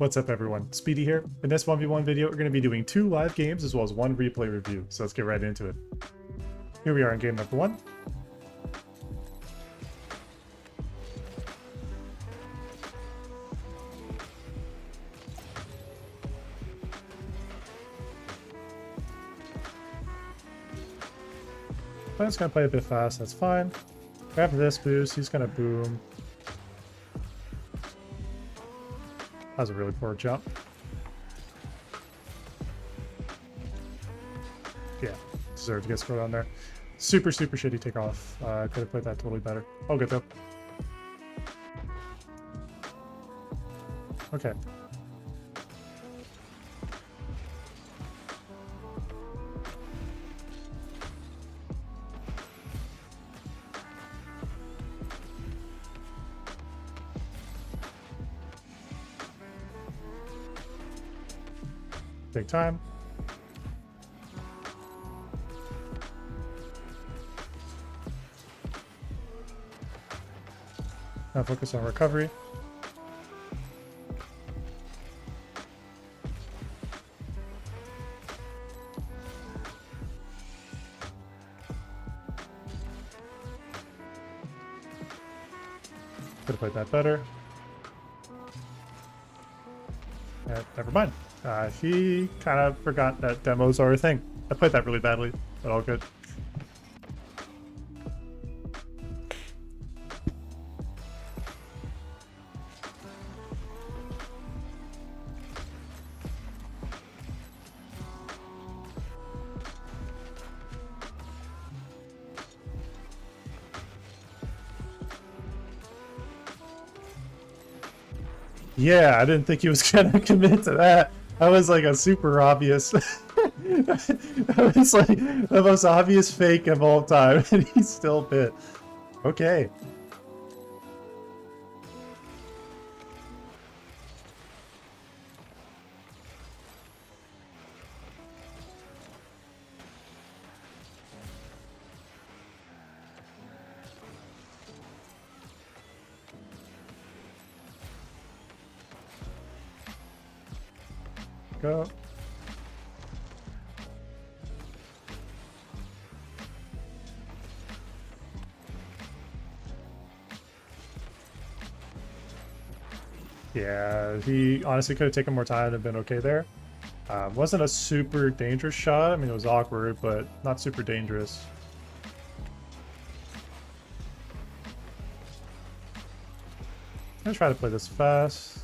What's up everyone, Speedy here. In this 1v1 video, we're going to be doing 2 live games as well as 1 replay review, so let's get right into it. Here we are in game number 1. I'm just going to play a bit fast, that's fine. Grab this boost, he's going to boom. That was a really poor jump. Yeah, deserved to get scored on there. Super shitty takeoff. Could have played that totally better. Oh, good though. Okay. Big time. Now focus on recovery. Could have played that better. Never mind. He kind of forgot that demos are a thing. I played that really badly, but all good. Yeah, I didn't think he was gonna commit to that. That was like a super obvious. That was like the most obvious fake of all time, and he still bit. Okay. Go. Yeah, he honestly could have taken more time and been okay there. Wasn't a super dangerous shot. I mean, it was awkward, but not super dangerous. I'm gonna try to play this fast.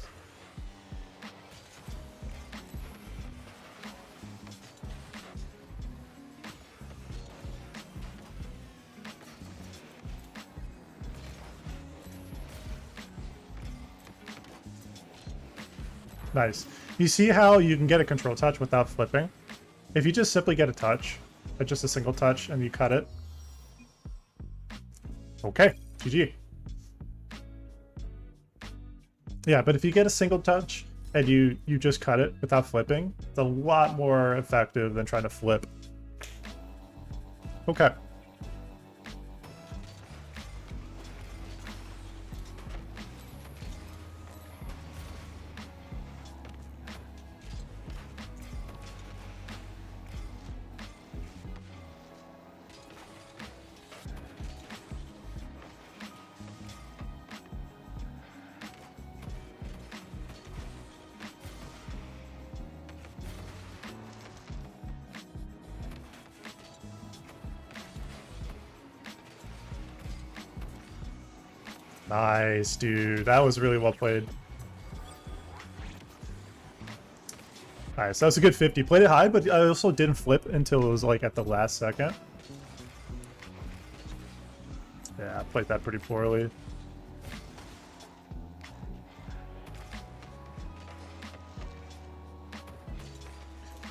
Nice. You see how you can get a control touch without flipping? If you just simply get a touch, just a single touch, and you cut it. Okay, GG. Yeah, but if you get a single touch and you just cut it without flipping, it's a lot more effective than trying to flip. Okay. Nice, dude. That was really well played. Nice. That was a good 50. Played it high, but I also didn't flip until it was like at the last second. Yeah, I played that pretty poorly.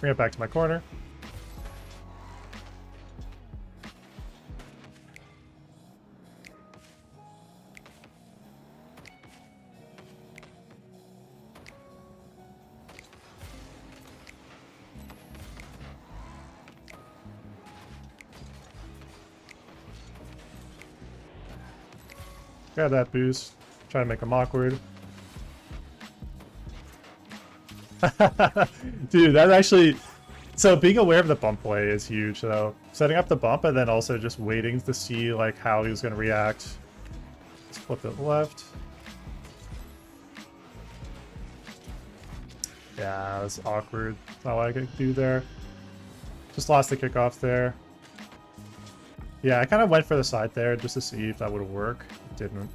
Bring it back to my corner. Grab that boost. Try to make them awkward. Dude, that actually... So being aware of the bump play is huge, though. Setting up the bump and then also just waiting to see like how he was going to react. Let's flip it left. Yeah, that's awkward. Not what I could do there. Just lost the kickoff there. Yeah, I kind of went for the side there just to see if that would work. It didn't.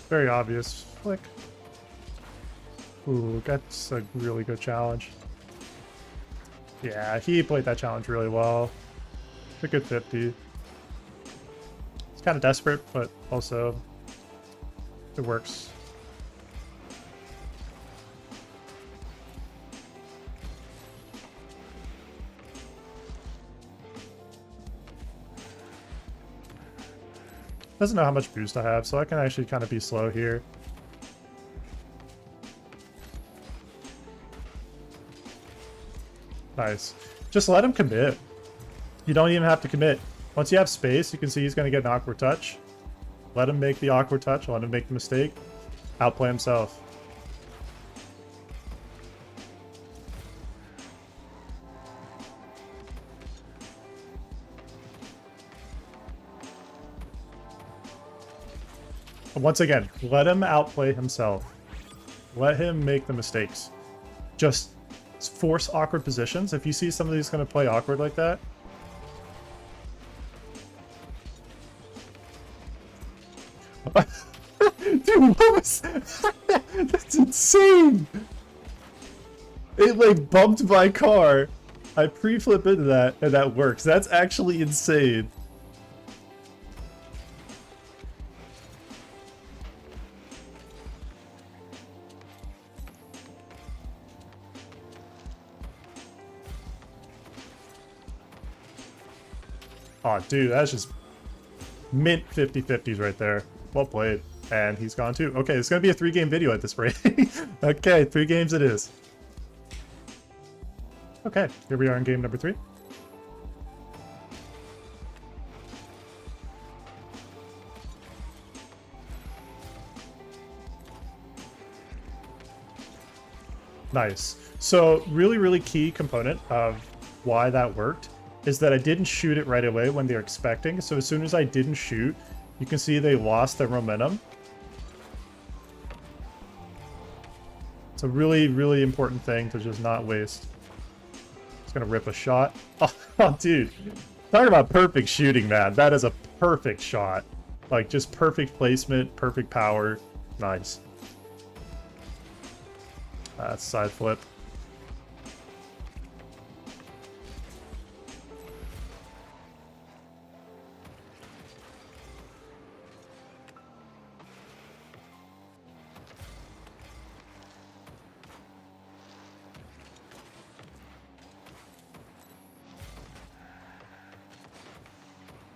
Very obvious flick. Ooh, that's a really good challenge. Yeah, he played that challenge really well. It's a good 50. It's kind of desperate, but also it works. Doesn't know how much boost I have, so I can actually kind of be slow here. Nice. Just let him commit. You don't even have to commit. Once you have space, you can see he's going to get an awkward touch. Let him make the awkward touch. Let him make the mistake. Outplay himself. Once again, let him outplay himself. Let him make the mistakes. Just force awkward positions. If you see somebody who's going to play awkward like that, dude, what was that's insane. It like bumped my car. I pre-flip into that and that works. That's actually insane. Oh, dude, that's just mint 50-50s right there. Well played. And he's gone too. Okay, it's going to be a 3-game video at this rate. Okay, 3 games it is. Okay, here we are in game number 3. Nice. So really, really key component of why that worked is that I didn't shoot it right away when they were expecting. So as soon as I didn't shoot, you can see they lost their momentum. It's a really, really important thing to just not waste. It's gonna rip a shot. Oh, dude. Talk about perfect shooting, man. That is a perfect shot. Like, just perfect placement, perfect power. Nice. That's side flip.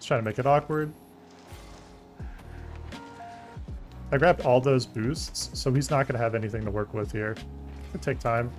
Trying to make it awkward. I grabbed all those boosts, so he's not going to have anything to work with here. It'll take time.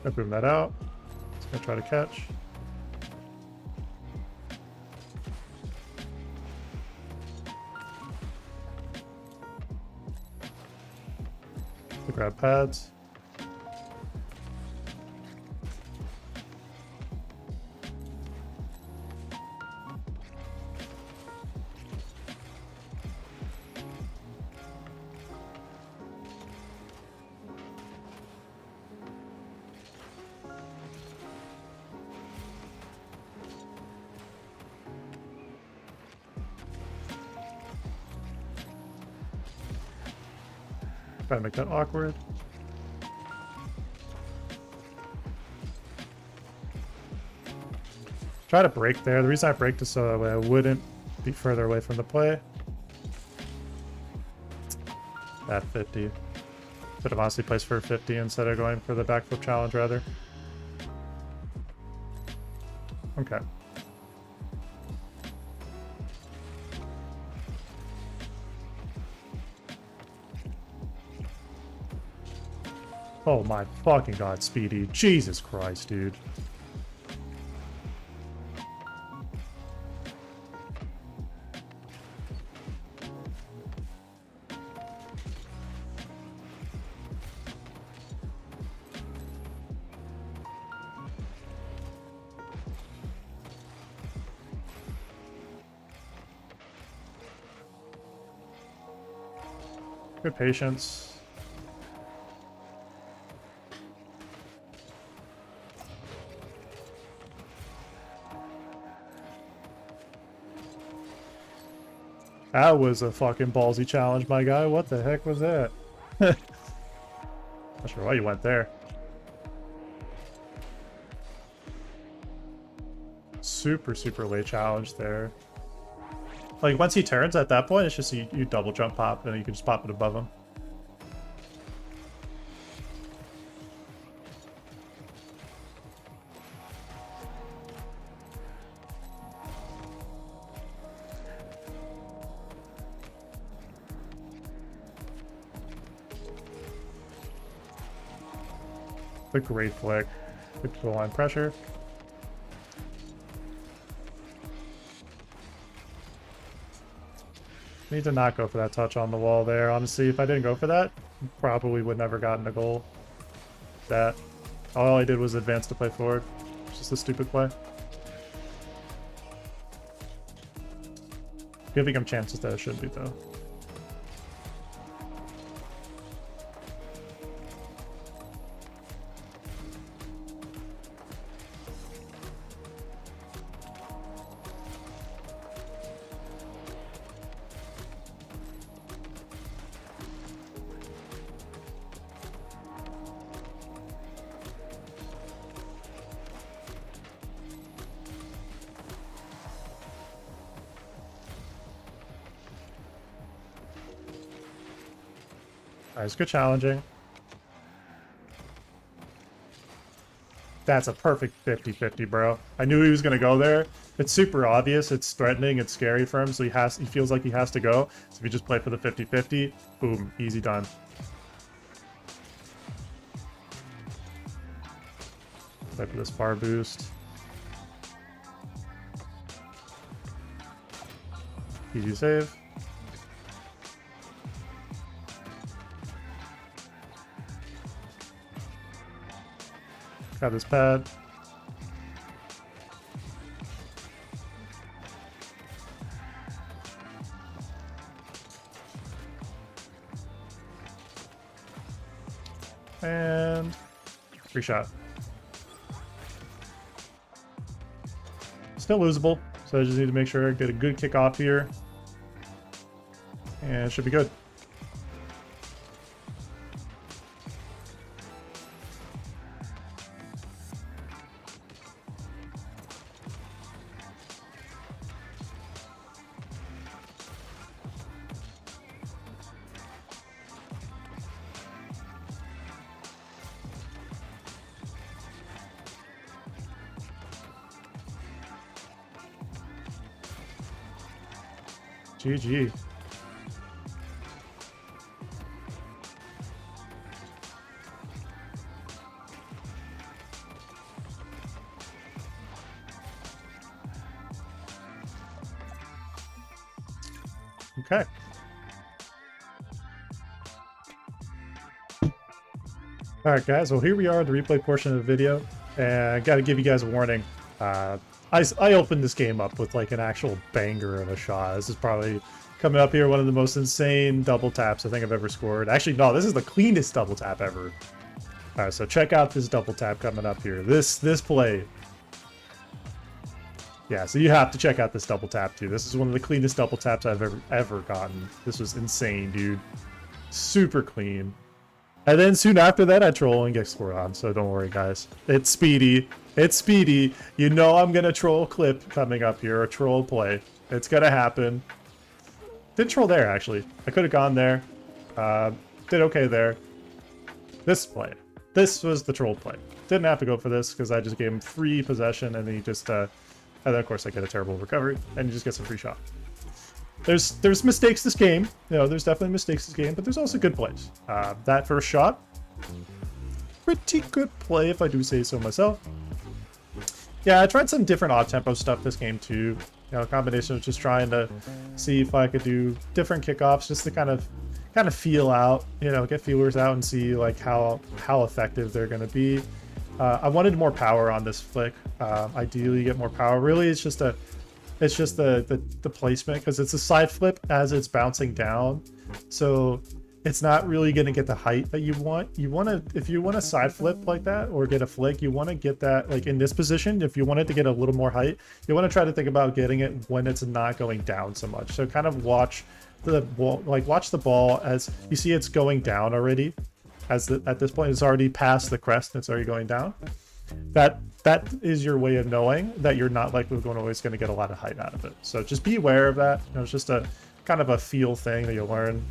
I boom that out. It's gonna try to catch. The grab pads. Try to make that awkward. Try to break there. The reason I braked is so that way I wouldn't be further away from the play. That 50. Should have honestly placed for 50 instead of going for the backflip challenge rather. Okay. Oh my fucking god, Speedy. Jesus Christ, dude. Good patience. That was a fucking ballsy challenge, my guy. What the heck was that? Not sure why you went there. Super, super late challenge there. Like, once he turns at that point, it's just you double jump pop, and you can just pop it above him. A great flick. Good goal line pressure. Need to not go for that touch on the wall there. Honestly, if I didn't go for that, probably would never gotten a goal. That. All I did was advance to play forward. It's just a stupid play. Giving him chances that it should be, though. Nice, good challenging. That's a perfect 50-50, bro. I knew he was gonna go there. It's super obvious, it's threatening, it's scary for him, so he feels like he has to go. So if you just play for the 50-50, boom, easy done. Play for this bar boost. Easy save. Got this pad. And free shot. Still losable, so I just need to make sure I get a good kick off here. And it should be good. GG. Okay. Alright guys, well here we are at the replay portion of the video, and I gotta give you guys a warning. I opened this game up with like an actual banger of a shot. This is probably coming up here one of the most insane double taps I think I've ever scored. Actually, no, this is the cleanest double tap ever. Alright, so check out this double tap coming up here. This play. Yeah, so you have to check out this double tap too. This is one of the cleanest double taps I've ever gotten. This was insane, dude. Super clean. And then soon after that, I troll and get scored on, so don't worry, guys. It's speedy. It's speedy. You know I'm gonna troll clip coming up here, a troll play. It's gonna happen. Did troll there, actually. I could have gone there. Did okay there. This play. This was the troll play. Didn't have to go for this, because I just gave him free possession, and then he just... and then, of course, I get a terrible recovery, and he just gets a free shot. There's mistakes this game. You know, there's definitely mistakes this game, but there's also good plays. That first shot, pretty good play if I do say so myself. Yeah, I tried some different odd tempo stuff this game too. You know, a combination of just trying to see if I could do different kickoffs, just to kind of feel out, you know, get feelers out and see like how effective they're going to be. I wanted more power on this flick. Ideally, get more power. Really, it's just the placement, because it's a side flip as it's bouncing down, so it's not really going to get the height that you want. If you want a side flip like that or get a flick, you want to get that like in this position. If you want it to get a little more height, you want to try to think about getting it when it's not going down so much. So kind of watch the ball, watch the ball as you see it's going down already. At this point, it's already past the crest and it's already going down. That is your way of knowing that you're not likely always going to get a lot of height out of it. So just be aware of that. You know, it's just a kind of a feel thing that you'll learn.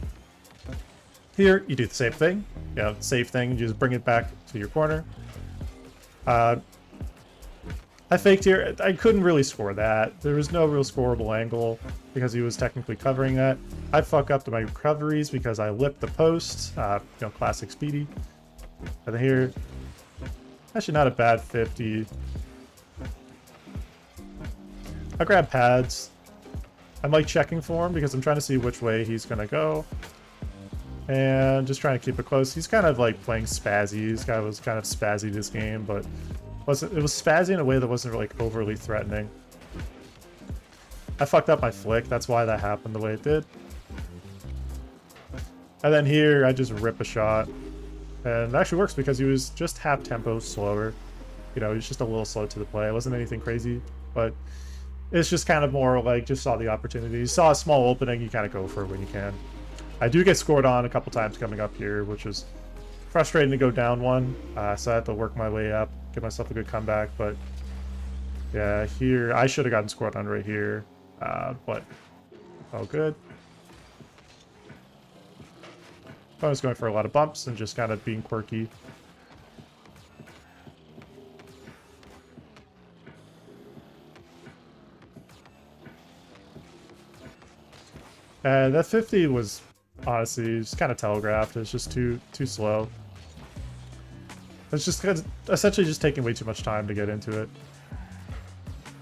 Here, you do the same thing. You know, safe thing. You just bring it back to your corner. I faked here. I couldn't really score that. There was no real scoreable angle because he was technically covering that. I fuck up to my recoveries because I lipped the post. You know, classic speedy. And then here, actually not a bad 50. I grab pads. I'm like checking for him because I'm trying to see which way he's gonna go. And just trying to keep it close. He's kind of like playing spazzy. This guy was kind of spazzy this game, but it was spazzy in a way that wasn't really like overly threatening. I fucked up my flick. That's why that happened the way it did. And then here, I just rip a shot. And it actually works because he was just half tempo slower. You know, he was just a little slow to the play. It wasn't anything crazy, but it's just kind of more like just saw the opportunity. You saw a small opening, you kind of go for it when you can. I do get scored on a couple times coming up here, which was frustrating to go down one. So I had to work my way up, give myself a good comeback. But yeah, here I should have gotten scored on right here, but all good. I was going for a lot of bumps and just kind of being quirky. And that 50 was honestly just kind of telegraphed. It's just too slow. It's just essentially just taking way too much time to get into it.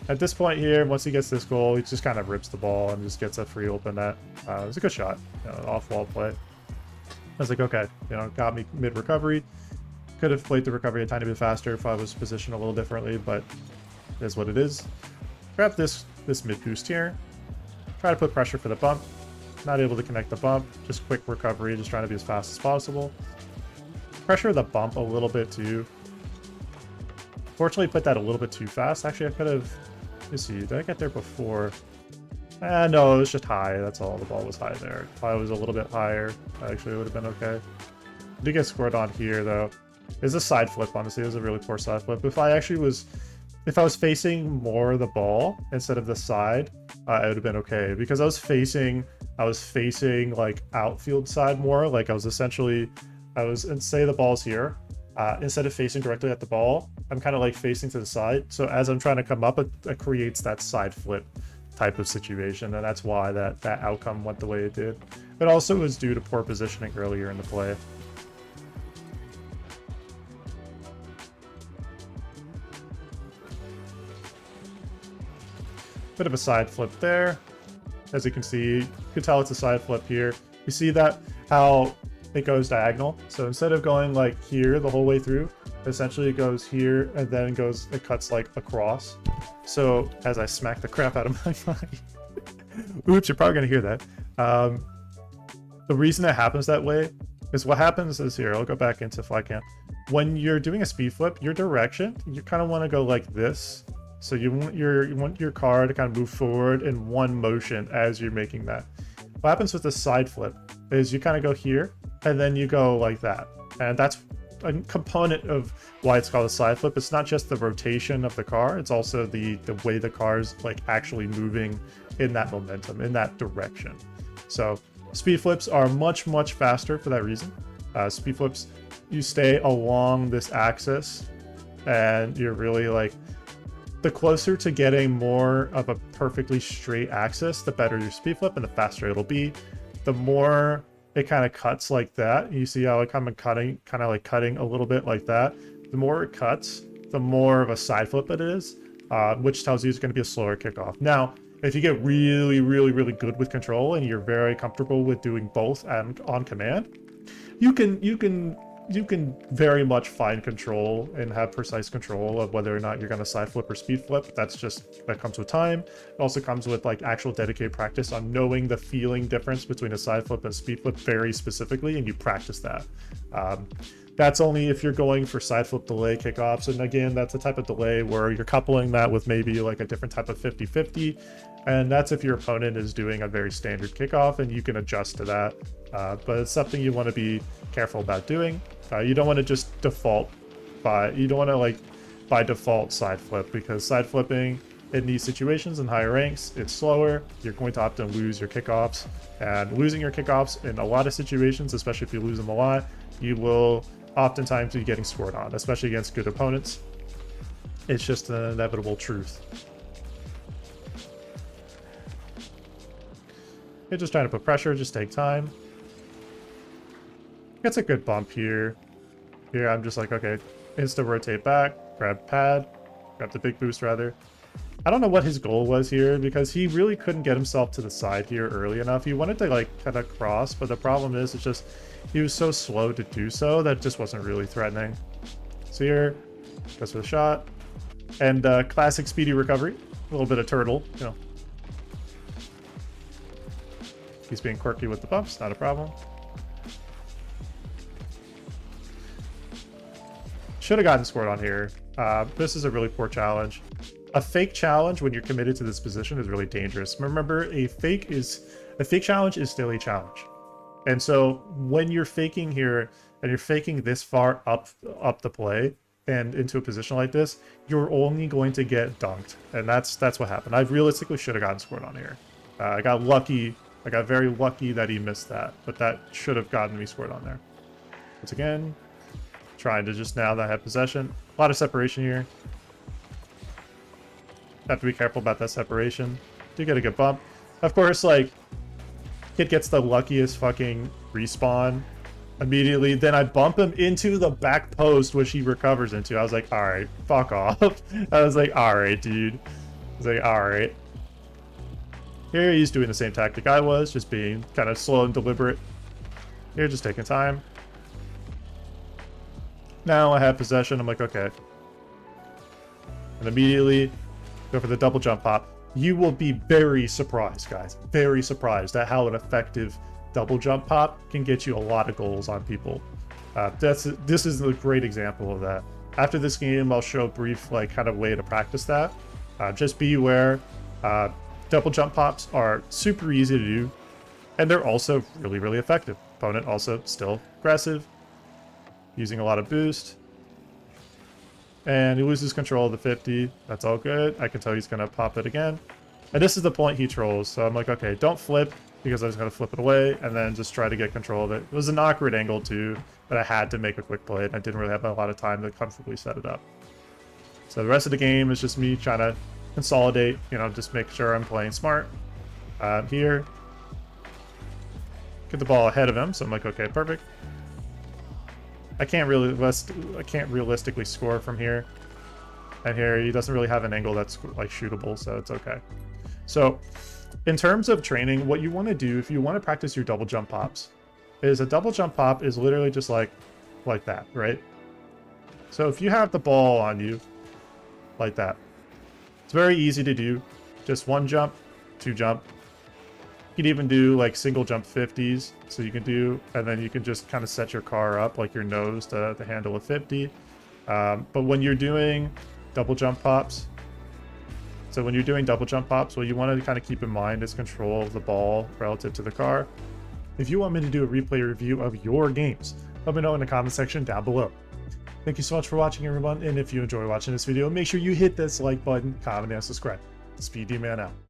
At this point here, once he gets this goal, he just kind of rips the ball and just gets a free open net. It was a good shot, you know, an off-wall play. I was like, okay, you know, got me mid-recovery. Could have played the recovery a tiny bit faster if I was positioned a little differently, but it is what it is. Grab this mid-boost here. Try to put pressure for the bump. Not able to connect the bump. Just quick recovery, just trying to be as fast as possible. Pressure the bump a little bit too. Fortunately, put that a little bit too fast. Actually, I could have... Let me see, did I get there before? No, it was just high. That's all. The ball was high there. If I was a little bit higher, actually, it would have been okay. I did get scored on here, though. It's a side flip, honestly. It was a really poor side flip. If I was facing more the ball instead of the side, it would have been okay. Because I was facing like outfield side more. Like and say the ball's here. Instead of facing directly at the ball, I'm kind of like facing to the side. So as I'm trying to come up, it creates that side flip type of situation, and that's why that outcome went the way it did. It also was due to poor positioning earlier in the play. Bit of a side flip there. As you can see, you can tell it's a side flip here. You see that how it goes diagonal. So instead of going like here the whole way through, essentially it goes here and then it cuts like across. So as I smack the crap out of my mic, oops, you're probably gonna hear that. The reason it happens that way is what happens is here. I'll go back into flycam. When you're doing a speed flip, your direction, you kind of want to go like this. So you want your car to kind of move forward in one motion as you're making that. What happens with the side flip is you kind of go here and then you go like that. And that's a component of why it's called a side flip. It's not just the rotation of the car, it's also the way the car's like actually moving in that momentum, in that direction. So speed flips are much, much faster for that reason. Speed flips, you stay along this axis, and you're really like, the closer to getting more of a perfectly straight axis, the better your speed flip and the faster it'll be. The more it kind of cuts like that, you see how it kind of cutting a little bit like that. The more it cuts, the more of a side flip it is, which tells you it's going to be a slower kickoff. Now, if you get really, really, really good with control and you're very comfortable with doing both and on command, you can very much find control and have precise control of whether or not you're going to side flip or speed flip. That comes with time. It also comes with like actual dedicated practice on knowing the feeling difference between a side flip and a speed flip very specifically, and you practice that. That's only if you're going for side flip delay kickoffs, and again, that's a type of delay where you're coupling that with maybe like a different type of 50-50, and that's if your opponent is doing a very standard kickoff, and you can adjust to that. But it's something you want to be careful about doing. You don't want to just default by default side flip, because side flipping in these situations in higher ranks, it's slower. You're going to often lose your kickoffs, and losing your kickoffs in a lot of situations, especially if you lose them a lot, you will oftentimes be getting scored on, especially against good opponents. It's just an inevitable truth. You're just trying to put pressure, just take time. Gets a good bump here. Here I'm just like, okay, insta rotate back, grab the big boost rather. I don't know what his goal was here, because he really couldn't get himself to the side here early enough. He wanted to like kind of cross, but the problem is it's just he was so slow to do so that just wasn't really threatening. So here, goes for the shot. And classic speedy recovery. A little bit of turtle, you know. He's being quirky with the bumps, not a problem. Should have gotten scored on here. This is a really poor challenge. A fake challenge when you're committed to this position is really dangerous. Remember, a fake challenge is still a challenge. And so when you're faking here and you're faking this far up the play and into a position like this, you're only going to get dunked. And that's what happened. I realistically should have gotten scored on here. I got lucky. I got very lucky that he missed that, but that should have gotten me scored on there. Once again, trying to just now that I have possession. A lot of separation here. Have to be careful about that separation. Do get a good bump. Of course, like, Kid gets the luckiest fucking respawn immediately. Then I bump him into the back post, which he recovers into. I was like, all right, fuck off. I was like, all right, dude. I was like, all right. Here he's doing the same tactic I was, just being kind of slow and deliberate. Here, just taking time. Now I have possession. I'm like, okay. And immediately go for the double jump pop. You will be very surprised, guys. Very surprised at how an effective double jump pop can get you a lot of goals on people. This is a great example of that. After this game, I'll show a brief kind of way to practice that. Just be aware. Double jump pops are super easy to do, and they're also really, really effective. Opponent also still aggressive, using a lot of boost. And he loses control of the 50. That's all good. I can tell he's going to pop it again. And this is the point he trolls. So I'm like, okay, don't flip, because I was going to flip it away and then just try to get control of it. It was an awkward angle too, but I had to make a quick play, and I didn't really have a lot of time to comfortably set it up. So the rest of the game is just me trying to consolidate, just make sure I'm playing smart. Here, get the ball ahead of him. So I'm like, okay, perfect. I can't realistically score from here. And here he doesn't really have an angle that's like shootable, so it's okay. So in terms of training, what you want to do if you want to practice your double jump pops is a double jump pop is literally just like that, right? So if you have the ball on you like that, it's very easy to do. Just one jump, two jump. You can even do like single jump 50s, so you can do, and then you can just kind of set your car up like your nose to handle a 50. But when you're doing double jump pops, what you want to kind of keep in mind is control of the ball relative to the car. If you want me to do a replay review of your games, let me know in the comment section down below. Thank you so much for watching, everyone, and if you enjoy watching this video, make sure you hit this like button, comment, and subscribe. Speedy Man out.